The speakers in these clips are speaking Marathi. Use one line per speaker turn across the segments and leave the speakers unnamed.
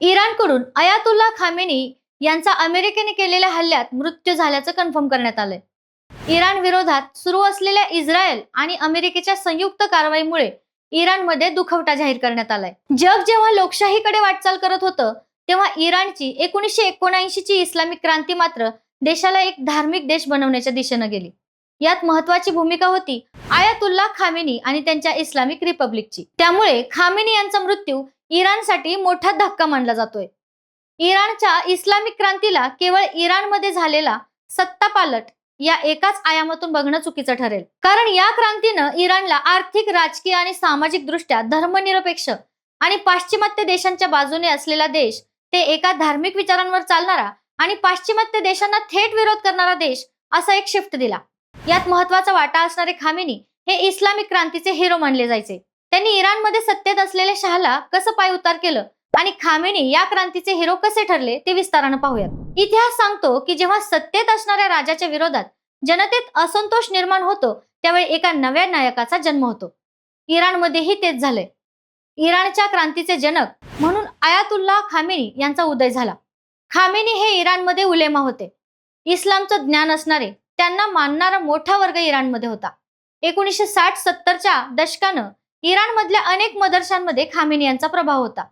इराणकडून अयातुल्ला खामेनी यांचा अमेरिकेने केलेल्या हल्ल्यात मृत्यू झाल्याचं कन्फर्म करण्यात आलंय. इराण विरोधात सुरू असलेल्या इस्रायल आणि अमेरिकेच्या संयुक्त कारवाईमुळे इराणमध्ये दुखवटा जाहीर करण्यात आलाय. जग जेव्हा लोकशाहीकडे वाटचाल करत होतं, तेव्हा इराणची 1979 ची इस्लामिक क्रांती मात्र देशाला एक धार्मिक देश बनवण्याच्या दिशेने गेली. यात महत्वाची भूमिका होती अयातुल्ला खामेनी आणि त्यांच्या इस्लामिक रिपब्लिकची. त्यामुळे खामेनी यांचा मृत्यू इराणसाठी मोठा धक्का मानला जातोय. इराणच्या इस्लामिक क्रांतीला केवळ इराणमध्ये झालेला सत्तापालट या एकाच आयामातून बघणं चुकीचं ठरेल. कारण या क्रांतीनं इराणला आर्थिक, राजकीय आणि सामाजिक दृष्ट्या धर्मनिरपेक्ष आणि पाश्चिमात्य देशांच्या बाजूने असलेला देश ते एका धार्मिक विचारांवर चालणारा आणि पाश्चिमात्य देशांना थेट विरोध करणारा देश असा एक शिफ्ट दिला. यात महत्वाचा वाटा असणारे खामेनी हे इस्लामिक क्रांतीचे हिरो मानले जायचे. त्यांनी इराणमध्ये सत्तेत असलेल्या शहाला कसं पायउतार केलं आणि खामेनी या क्रांतीचे हिरो कसे ठरले ते विस्ताराने पाहूयात. इतिहास सांगतो की जेव्हा सत्तेत असणाऱ्या राजाच्या विरोधात जनतेत असंतोष निर्माण होतो, त्यावेळी एका नव्या नायकाचा जन्म होतो. इराणमध्येही तेच झालंय. इराणच्या क्रांतीचे जनक म्हणून अयातुल्ला खामेनी यांचा उदय झाला. खामेनी हे इराणमध्ये उलेमा होते. इस्लामचं ज्ञान असणारे, त्यांना मानणारा मोठा वर्ग इराणमध्ये होता. 1960-70च्या दशकानं इराणमधल्या अनेक मदरशांमध्ये खामेनी यांचा प्रभाव होता.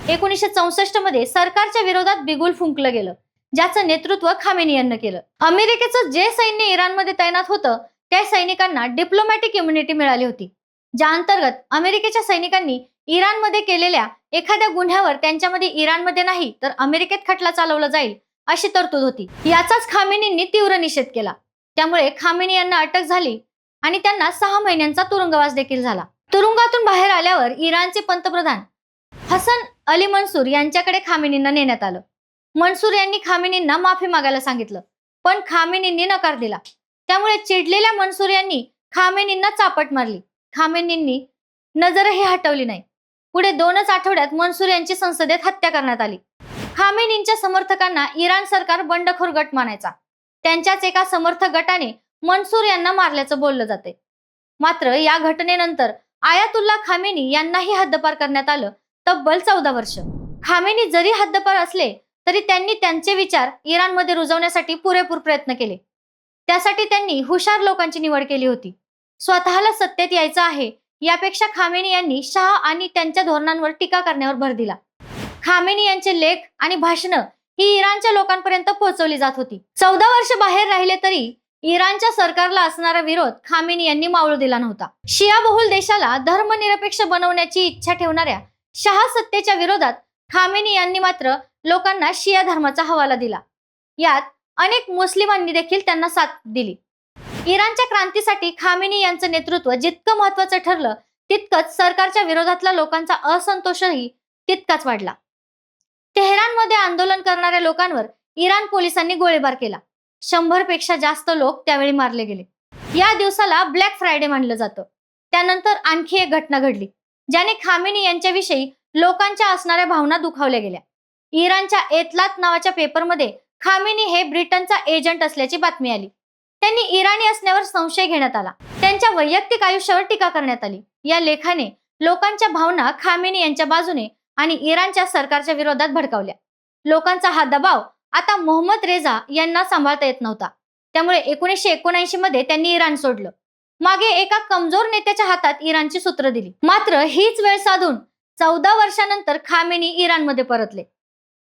1964 मध्ये सरकारच्या विरोधात बिगुल फुंकलं गेलं, ज्याचं नेतृत्व खामेनी यांनी केलं. अमेरिकेचं जे सैन्य इराणमध्ये तैनात होतं, त्या सैनिकांना डिप्लोमॅटिक इम्युनिटी मिळाली होती, ज्या अंतर्गत अमेरिकेच्या सैनिकांनी इराणमध्ये केलेल्या एखाद्या गुन्ह्यावर त्यांच्यामध्ये इराणमध्ये नाही तर अमेरिकेत खटला चालवला जाईल अशी तरतूद होती. याचाच खामेनींनी तीव्र निषेध केला. त्यामुळे खामेनी यांना अटक झाली आणि त्यांना 6 महिन्यांचा तुरुंगवास देखील झाला. तुरुंगातून बाहेर आल्यावर इराणचे पंतप्रधान हसन अली मंसूर यांच्याकडे खामेनींना नेण्यात आलं. मंसूर यांनी खामेनींना माफी मागायला सांगितलं, पण खामेनींनी नकार दिला. त्यामुळे चिडलेल्या मंसूर यांनी खामेनींना चापट मारली. खामेनींनी नजरही हटवली नाही. पुढे 2च आठवड्यात मंसूर यांची संसदेत हत्या करण्यात आली. खामेनींच्या समर्थकांना इराण सरकार बंडखोर गट मानायचा. त्यांच्याच एका समर्थक गटाने मंसूर यांना मारल्याचं बोललं जाते. मात्र या घटनेनंतर अयातुल्ला खामेनी यांनाही हद्दपार करण्यात आलं, तब्बल 14 वर्ष. खामेनी जरी हद्दपार असले तरी त्यांनी त्यांचे विचार इराणमध्ये रुजवण्यासाठी पुरेपूर प्रयत्न केले. त्यासाठी त्यांनी हुशार लोकांची निवड केली होती. स्वतःला सत्तेत यायचं आहे यापेक्षा खामेनी यांनी शाह आणि त्यांच्या धोरणांवर टीका करण्यावर भर दिला. खामेनी यांचे लेख आणि भाषणं ही इराणच्या लोकांपर्यंत पोहोचवली जात होती. 14 वर्ष बाहेर राहिले तरी इराणच्या सरकारला असणारा विरोध खामेनी यांनी मावळू दिला नव्हता. शिया बहुल देशाला धर्मनिरपेक्ष बनवण्याची इच्छा ठेवणाऱ्या शाह सत्तेच्या विरोधात खामेनी यांनी मात्र लोकांना शिया धर्माचा हवाला दिला. यात अनेक मुस्लिमांनी देखील त्यांना साथ दिली. इराणच्या क्रांतीसाठी खामेनी यांचं नेतृत्व जितकं महत्वाचं ठरलं, तितकंच सरकारच्या विरोधातला लोकांचा असंतोषही तितकाच वाढला. तेहरानमध्ये आंदोलन करणाऱ्या लोकांवर इराण पोलिसांनी गोळीबार केला. 100 पेक्षा जास्त लोक त्यावेळी मारले गेले. या दिवसाला ब्लॅक फ्रायडे मानलं जातं. त्यानंतर आणखी एक घटना घडली, ज्याने खामेनी यांच्याविषयी लोकांच्या असणाऱ्या भावना दुखावल्या गेल्या. इराणच्या एतलात नावाच्या पेपरमध्ये खामेनी हे ब्रिटनचा एजंट असल्याची बातमी आली. त्यांनी इराणी असण्यावर संशय घेण्यात आला. त्यांच्या वैयक्तिक आयुष्यावर टीका करण्यात आली. या लेखाने लोकांच्या भावना खामेनी यांच्या बाजूने आणि इराणच्या सरकारच्या विरोधात भडकावल्या. लोकांचा हा दबाव आता मोहम्मद रेझा यांना सांभाळता येत नव्हता. त्यामुळे 1979 मध्ये त्यांनी इराण सोडलं. मागे एका कमजोर नेत्याच्या हातात इराणची सूत्र दिली. मात्र हीच वेळ साधून 14 वर्षानंतर खामेनी इराणमध्ये परतले.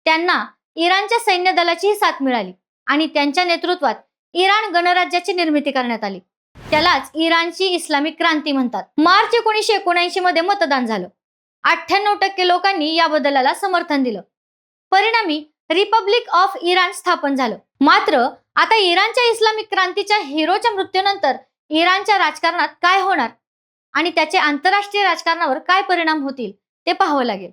त्यांना इराणच्या सैन्य दलाचीही साथ मिळाली आणि त्यांच्या नेतृत्वात इराण गणराज्याची निर्मिती करण्यात आली. त्यालाच इराणची इस्लामिक क्रांती म्हणतात. मार्च 1979 मध्ये मतदान झालं. 98% लोकांनी या बदलाला समर्थन दिलं. परिणामी रिपब्लिक ऑफ इराण स्थापन झालं. मात्र आता इराणच्या इस्लामिक क्रांतीच्या हिरोच्या मृत्यूनंतर इराणच्या राजकारणात काय होणार आणि त्याचे आंतरराष्ट्रीय राजकारणावर काय परिणाम होतील ते पाहावं लागेल.